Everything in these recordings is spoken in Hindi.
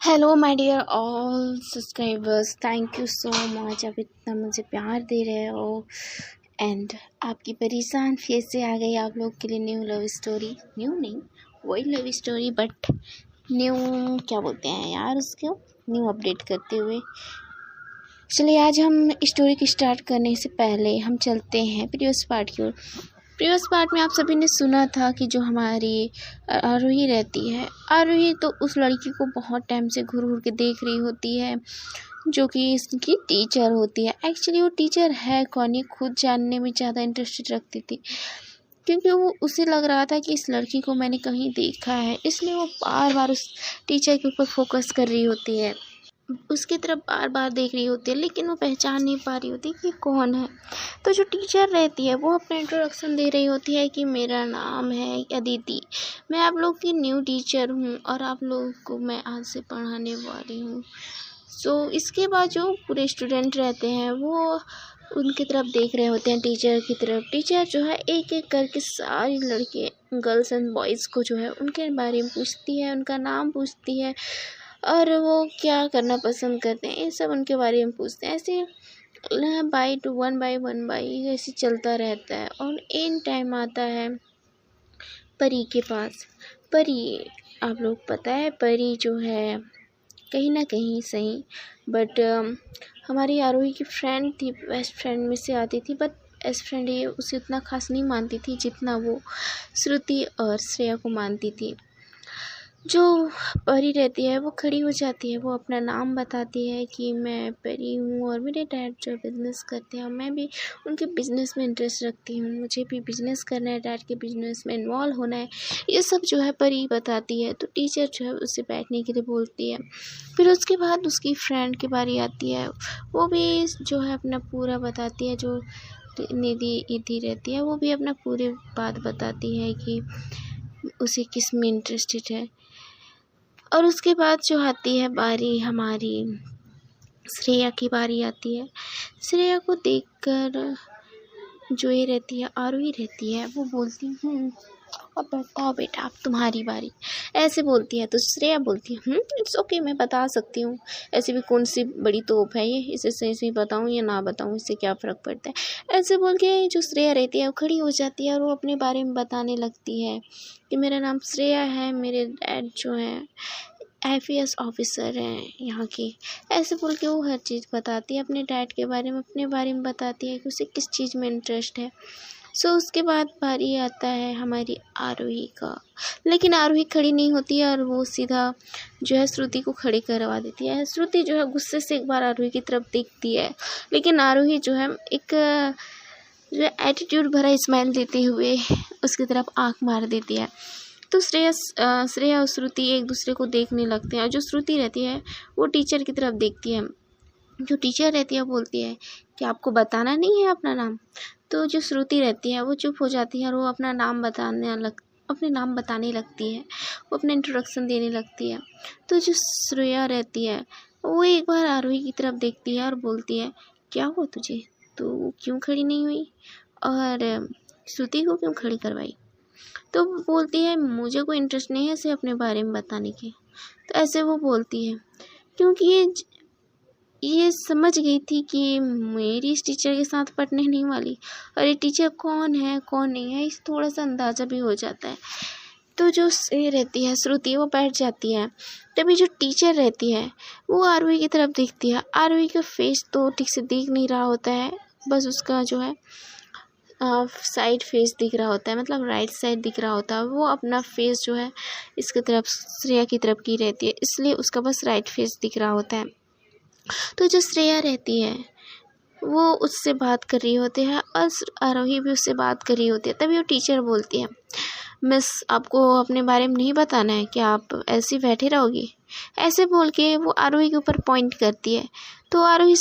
Hello my dear all subscribers, thank you so much. आप इतना मुझे प्यार दे रहे हो एंड आपकी परेशान फेस से आ गई आप लोग के लिए न्यू लव स्टोरी। न्यू नहीं, वही लव स्टोरी बट न्यू क्या बोलते हैं यार उसको, न्यू अपडेट करते हुए। चलिए आज हम स्टोरी की स्टार्ट करने से पहले हम चलते हैं प्रीवियस पार्ट की ओर। प्रीवियस पार्ट में आप सभी ने सुना था कि जो हमारी आरोही रहती है, आरोही तो उस लड़की को बहुत टाइम से घूर घूर के देख रही होती है जो कि इसकी टीचर होती है। एक्चुअली वो टीचर है कौन, ये खुद जानने में ज़्यादा इंटरेस्टेड रखती थी क्योंकि वो उसे लग रहा था कि इस लड़की को मैंने कहीं देखा है, इसलिए वो बार बार उस टीचर के ऊपर फोकस कर रही होती है, उसकी तरफ बार बार देख रही होती है, लेकिन वो पहचान नहीं पा रही होती कि कौन है। तो जो टीचर रहती है वो अपना इंट्रोडक्शन दे रही होती है कि मेरा नाम है अदिति, मैं आप लोग की न्यू टीचर हूँ और आप लोगों को मैं आज से पढ़ाने वाली हूँ। इसके बाद जो पूरे स्टूडेंट रहते हैं वो उनकी तरफ देख रहे होते हैं, टीचर की तरफ। टीचर जो है एक एक करके सारी लड़के गर्ल्स एंड बॉयज़ को जो है उनके बारे में पूछती है, उनका नाम पूछती है और वो क्या करना पसंद करते हैं ये सब उनके बारे में पूछते हैं। ऐसे वन बाई ऐसे चलता रहता है और एंड टाइम आता है परी के पास। परी, आप लोग पता है परी जो है कहीं ना कहीं सही बट हमारी आरोही की फ्रेंड थी, बेस्ट फ्रेंड में से आती थी, बट बेस्ट फ्रेंड ये उसे उतना खास नहीं मानती थी जितना वो श्रुति और श्रेया को मानती थी। जो परी रहती है वो खड़ी हो जाती है, वो अपना नाम बताती है कि मैं परी हूँ और मेरे डैड जो बिज़नेस करते हैं, मैं भी उनके बिज़नेस में इंटरेस्ट रखती हूँ, मुझे भी बिज़नेस करना है, डैड के बिज़नेस में इन्वॉल्व होना है, ये सब जो है परी बताती है। तो टीचर जो है उससे बैठने के लिए बोलती है। फिर उसके बाद उसकी फ्रेंड की बारी आती है, वो भी जो है अपना पूरा बताती है। जो निधि इधि रहती है वो भी अपना पूरी बात बताती है कि उसे किस में इंटरेस्टेड है। और उसके बाद जो आती है बारी हमारी श्रेया की बारी आती है। श्रेया को देखकर जो ये रहती है आरोही रहती है वो बोलती अब बताओ बेटा अब तुम्हारी बारी, ऐसे बोलती है। तो श्रेया बोलती है इट्स ओके, मैं बता सकती हूँ, ऐसे भी कौन सी बड़ी तोप है ये, इसे सही सही बताऊँ या ना बताऊँ इससे क्या फ़र्क पड़ता है। ऐसे बोल के जो श्रेया रहती है वो खड़ी हो जाती है और वो अपने बारे में बताने लगती है कि मेरा नाम श्रेया है, मेरे डैड जो हैं IPS ऑफिसर हैं यहाँ की। ऐसे बोल के वो हर चीज़ बताती है अपने डैड के बारे में, अपने बारे में बताती है कि उसे किस चीज़ में इंटरेस्ट है। उसके बाद बारी आता है हमारी आरोही का, लेकिन आरोही खड़ी नहीं होती है और वो सीधा जो है श्रुति को खड़ी करवा देती है। श्रुति जो है गुस्से से एक बार आरोही की तरफ देखती है, लेकिन आरोही जो है एक जो एटीट्यूड भरा स्माइल देते हुए उसकी तरफ आँख मार देती है। तो श्रेया और श्रुति एक दूसरे को देखने लगते हैं और जो श्रुति रहती है वो टीचर की तरफ देखती है। जो टीचर रहती है बोलती है कि आपको बताना नहीं है अपना नाम। तो जो श्रुति रहती है वो चुप हो जाती है और वो अपने नाम बताने लगती है, वो अपना इंट्रोडक्शन देने लगती है। तो जो श्रेया रहती है वो एक बार आरोही की तरफ देखती है और बोलती है क्या हुआ तुझे, तू क्यों खड़ी नहीं हुई और श्रुति को क्यों खड़ी करवाई। तो बोलती है मुझे कोई इंटरेस्ट नहीं है इसे अपने बारे में बताने के। तो ऐसे वो बोलती है क्योंकि ये समझ गई थी कि मेरी इस टीचर के साथ पढ़ने नहीं वाली और ये टीचर कौन है कौन नहीं है इस थोड़ा सा अंदाज़ा भी हो जाता है। तो जो ये रहती है श्रुति वो बैठ जाती है। तभी जो टीचर रहती है वो आरोही की तरफ देखती है। आरोही का फेस तो ठीक से दिख नहीं रहा होता है, बस उसका जो है साइड फेस दिख रहा होता है, मतलब राइट साइड दिख रहा होता है। वो अपना फेस जो है इसकी तरफ श्रेया की तरफ की रहती है, इसलिए उसका बस राइट फेस दिख रहा होता है। तो जो श्रेया रहती है वो उससे बात कर रही होती है और आरोही भी उससे बात कर रही होती है। तभी वो टीचर बोलती है मिस आपको अपने बारे में नहीं बताना है क्या, आप ऐसे बैठे रहोगी। ऐसे बोल के वो आरोही के ऊपर पॉइंट करती है। तो आरोही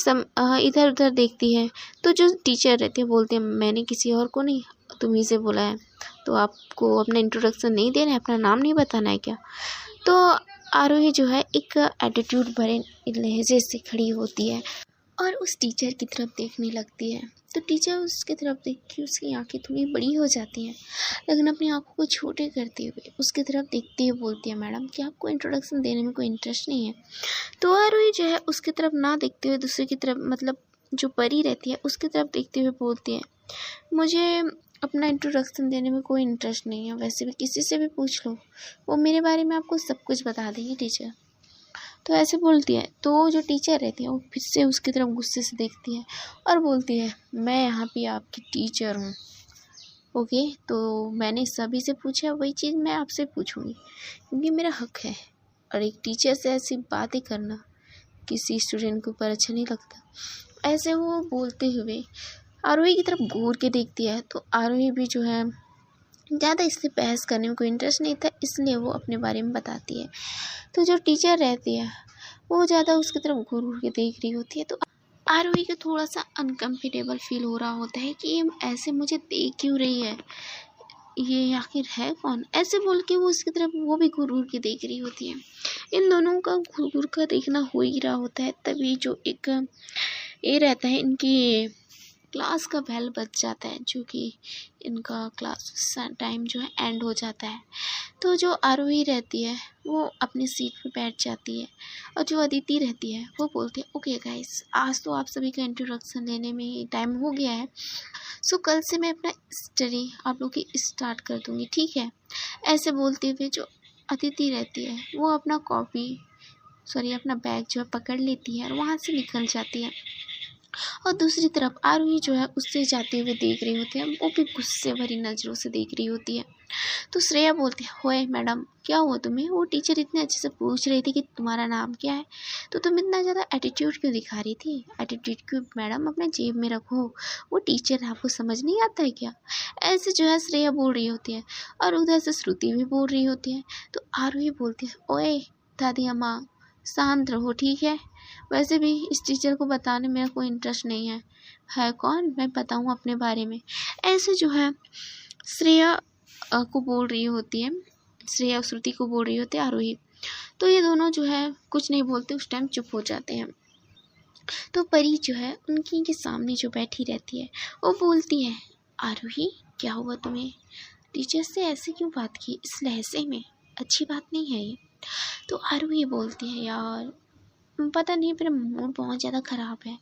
इधर उधर देखती है। तो जो टीचर रहती है बोलती है मैंने किसी और को नहीं तुम्ही से बोला है, तो आपको अपना इंट्रोडक्शन नहीं देना है, अपना नाम नहीं बताना है क्या। तो आरोही जो है एक एटीट्यूड भरे लहजे से खड़ी होती है और उस टीचर की तरफ देखने लगती है। तो टीचर उसकी तरफ देख के उसकी आंखें थोड़ी बड़ी हो जाती हैं, लेकिन अपनी आंखों को छोटे करते हुए उसकी तरफ देखते हुए बोलती है, मैडम क्या आपको इंट्रोडक्शन देने में कोई इंटरेस्ट नहीं है? तो आरोही जो है उसकी तरफ ना देखते हुए दूसरे की तरफ, मतलब जो परी रहती है उसकी तरफ देखते हुए बोलती है, मुझे अपना इंट्रोडक्शन देने में कोई इंटरेस्ट नहीं है, वैसे भी किसी से भी पूछ लो, वो मेरे बारे में आपको सब कुछ बता देगी टीचर। तो ऐसे बोलती है। तो जो टीचर रहती है वो फिर से उसकी तरफ गुस्से से देखती है और बोलती है, मैं यहाँ पे आपकी टीचर हूँ, ओके, तो मैंने सभी से पूछा वही चीज़ मैं आपसे पूछूंगी, क्योंकि मेरा हक है। और एक टीचर से ऐसी बातें करना किसी स्टूडेंट के ऊपर अच्छा नहीं लगता। ऐसे वो बोलते हुए आरोही की तरफ घूर के देखती है। तो आरोही भी जो है ज़्यादा इसलिए बहस करने में कोई इंटरेस्ट नहीं था, इसलिए वो अपने बारे में बताती है। तो जो टीचर रहती है वो ज़्यादा उसकी तरफ घूर घूर के देख रही होती है। तो आरोही को थोड़ा सा अनकम्फर्टेबल फील हो रहा होता है कि ये ऐसे मुझे देख क्यों रही है, ये आखिर है कौन, ऐसे बोल के वो उसकी तरफ वो भी घूर घूर के देख रही होती है। इन दोनों का घूर घूर का देखना हो ही रहा होता है। तभी जो एक ये रहता है, इनकी क्लास का बेल बज जाता है, जो कि इनका क्लास टाइम जो है एंड हो जाता है। तो जो आरोही रहती है वो अपनी सीट पे बैठ जाती है और जो अदिति रहती है वो बोलती है, ओके गाइस, आज तो आप सभी का इंट्रोडक्शन लेने में टाइम हो गया है, सो कल से मैं अपना स्टडी आप लोग की स्टार्ट कर दूँगी, ठीक है। ऐसे बोलते हुए जो अदिति रहती है वो अपना बैग जो है पकड़ लेती है और वहाँ से निकल जाती है। और दूसरी तरफ आरोही जो है उससे जाते हुए देख रही होती है, वो भी गुस्से भरी नज़रों से देख रही होती है। तो श्रेया बोलती है, होए मैडम क्या हुआ तुम्हें? वो टीचर इतने अच्छे से पूछ रही थी कि तुम्हारा नाम क्या है, तो तुम इतना ज़्यादा एटीट्यूड क्यों दिखा रही थी? एटीट्यूड क्यों मैडम अपने जेब में रखो, वो टीचर आपको समझ नहीं आता है क्या? ऐसे जो है श्रेया बोल रही होती है और उधर से श्रुति भी बोल रही होती है। तो आरोही बोलती है, ओए दादी अम्मा शांत रहो, ठीक है, वैसे भी इस टीचर को बताने में कोई इंटरेस्ट नहीं है कौन, मैं बताऊँ अपने बारे में। ऐसे जो है श्रेया को बोल रही होती है, श्रेया श्रुति को बोल रही होती है आरोही। तो ये दोनों जो है कुछ नहीं बोलते, उस टाइम चुप हो जाते हैं। तो परी जो है उनकी के सामने जो बैठी रहती है वो बोलती है, आरोही क्या हुआ तुम्हें? टीचर से ऐसे क्यों बात की इस लहजे में? अच्छी बात नहीं है ये। तो आरोही बोलती है, यार पता नहीं मेरा मूड बहुत ज़्यादा ख़राब है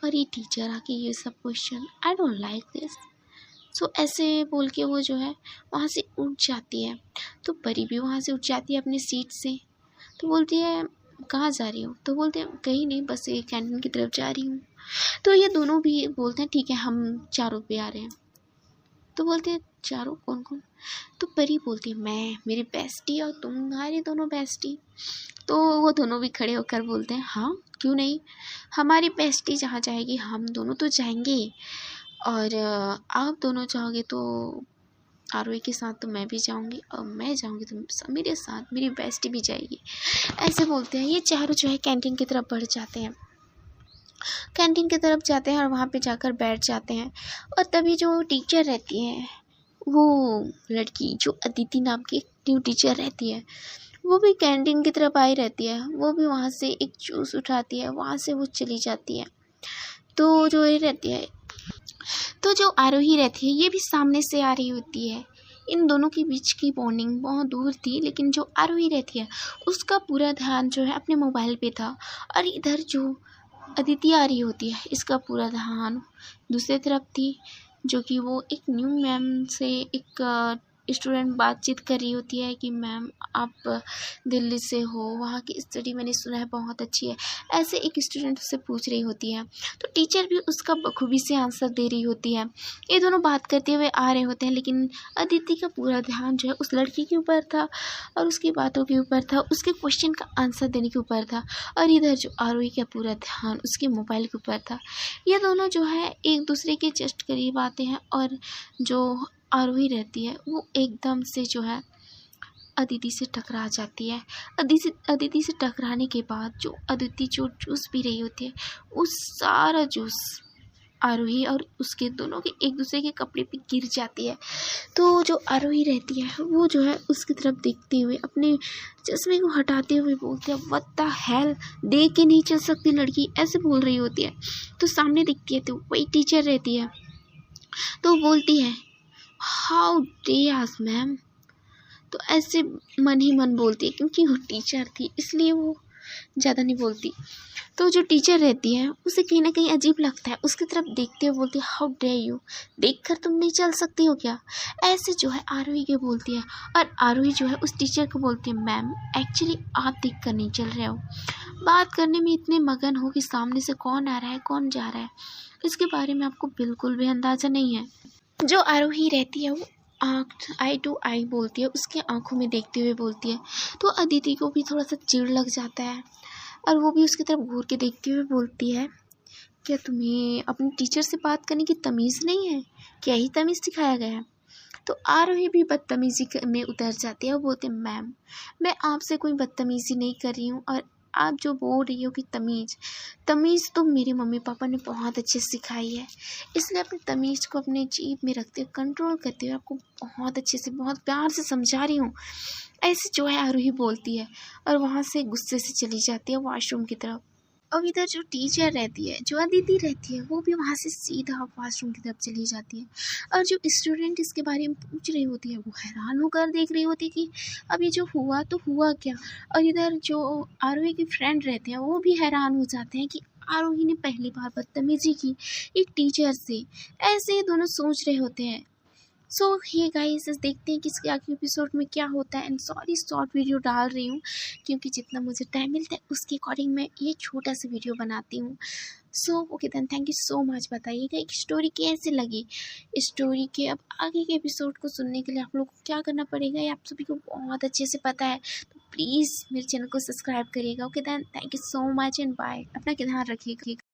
और ये टीचर आके ये सब question, I don't like this. So ऐसे बोल के वो जो है वहाँ से उठ जाती है। तो परी भी वहाँ से उठ जाती है अपनी सीट से। तो बोलती है, कहाँ जा रही हो? तो बोलते हैं, कहीं नहीं, बस ये कैंटीन की तरफ जा रही हूँ। तो ये दोनों भी बोलते हैं, ठीक है हम चारों पे आ रहे हैं। तो बोलते हैं, चारों कौन कौन? तो परी बोलती है, मैं, मेरी बेस्टी और तुम्हारी दोनों बेस्टी। तो वो दोनों भी खड़े होकर बोलते हैं, हाँ क्यों नहीं, हमारी बेस्टी जहाँ जाएगी हम दोनों तो जाएंगे, और आप दोनों जाओगे तो आरोही के साथ तो मैं भी जाऊंगी, और मैं जाऊंगी तो मेरे साथ मेरी बेस्टी भी जाएगी। ऐसे बोलते हैं। ये चारों जो है कैंटीन की तरफ बढ़ जाते हैं, कैंटीन की तरफ जाते हैं और वहाँ पे जाकर बैठ जाते हैं। और तभी जो टीचर रहती है, वो लड़की जो अदिति नाम की न्यू टीचर रहती है, वो भी कैंटीन की तरफ आई रहती है। वो भी वहाँ से एक जूस उठाती है, वहाँ से वो चली जाती है। तो जो ये रहती है, तो जो आरोही रहती है ये भी सामने से आ रही होती है। इन दोनों के बीच की बॉन्डिंग बहुत दूर थी, लेकिन जो आरोही रहती है उसका पूरा ध्यान जो है अपने मोबाइल पे था, और इधर जो अदिति आ रही होती है इसका पूरा ध्यान दूसरी तरफ थी, जो कि वो एक न्यू मैम से एक स्टूडेंट बातचीत कर रही होती है कि मैम आप दिल्ली से हो, वहाँ की स्टडी मैंने सुना है बहुत अच्छी है। ऐसे एक स्टूडेंट उससे पूछ रही होती है, तो टीचर भी उसका बखूबी से आंसर दे रही होती है। ये दोनों बात करते हुए आ रहे होते हैं, लेकिन अदिति का पूरा ध्यान जो है उस लड़की के ऊपर था और उसकी बातों के ऊपर था, उसके क्वेश्चन का आंसर देने के ऊपर था। और इधर जो आरोही का पूरा ध्यान उसके मोबाइल के ऊपर था। ये दोनों जो है एक दूसरे के जस्ट करीब आते हैं, और जो आरोही रहती है वो एकदम से जो है अदिति से टकरा जाती है। अदिति से टकराने के बाद जो अदिति जो जूस पी रही होती है, उस सारा जूस आरोही और उसके दोनों के एक दूसरे के कपड़े पे गिर जाती है। तो जो आरोही रहती है वो जो है उसकी तरफ देखते हुए अपने चश्मे को हटाते हुए बोलती है, व्हाट द हेल, देख के नहीं चल सकती लड़की, ऐसे बोल रही होती है। तो सामने देखती है तो वही टीचर रहती है। तो वो बोलती है, हाउ डेयर्स मैम। तो ऐसे मन ही मन बोलती है, क्योंकि वो टीचर थी इसलिए वो ज़्यादा नहीं बोलती। तो जो टीचर रहती है उसे कहीं ना कहीं अजीब लगता है, उसकी तरफ देखते हुए बोलती है, हाउ डे यू, देख कर तुम नहीं चल सकती हो क्या, ऐसे जो है आरोही के बोलती है। और आरोही जो है उस टीचर को बोलती है, मैम एक्चुअली आप देख कर नहीं चल रहे हो, बात करने में इतने मगन हो कि सामने से कौन आ रहा है कौन जा रहा है इसके बारे में आपको बिल्कुल भी अंदाज़ा नहीं है। जो आरोही रहती है वो आई टू आई बोलती है, उसके आंखों में देखते हुए बोलती है। तो अदिति को भी थोड़ा सा चिढ़ लग जाता है और वो भी उसकी तरफ घूर के देखते हुए बोलती है, क्या तुम्हें अपने टीचर से बात करने की तमीज़ नहीं है, क्या ही तमीज़ सिखाया गया है। तो आरोही भी बदतमीज़ी में उतर जाती है और बोलते, मैम मैं आपसे कोई बदतमीज़ी नहीं कर रही हूँ, और आप जो बोल रही हो कि तमीज़ तो मेरे मम्मी पापा ने बहुत अच्छे से सिखाई है, इसलिए अपनी तमीज़ को अपने जीभ में रखते हुए कंट्रोल करते हुए आपको बहुत अच्छे से बहुत प्यार से समझा रही हूँ, ऐसे जो है आरोही बोलती है और वहाँ से गुस्से से चली जाती है वॉशरूम की तरफ। अब इधर जो टीचर रहती है, जो अदिति रहती है, वो भी वहाँ से सीधा वॉशरूम की तरफ चली जाती है। और जो स्टूडेंट इसके बारे में पूछ रही होती है वो हैरान होकर देख रही होती है कि अब ये जो हुआ तो हुआ क्या। और इधर जो आरोही के फ्रेंड रहते हैं वो भी हैरान हो जाते हैं कि आरोही ने पहली बार बदतमीजी की एक टीचर से, ऐसे ही दोनों सोच रहे होते हैं। सो ये गाइस देखते हैं कि इसके आगे एपिसोड में क्या होता है। एंड सॉरी शॉर्ट वीडियो डाल रही हूँ क्योंकि जितना मुझे टाइम मिलता है उसके अकॉर्डिंग मैं ये छोटा सा वीडियो बनाती हूँ। So okay then, thank you so much. बताइएगा एक स्टोरी कैसे लगी। स्टोरी के अब आगे के एपिसोड को सुनने के लिए आप लोग को क्या करना पड़ेगा ये आप सभी को बहुत अच्छे से पता है, तो प्लीज़ मेरे चैनल को सब्सक्राइब करिएगा। Okay then, thank you so much and bye. अपना ध्यान रखिएगा।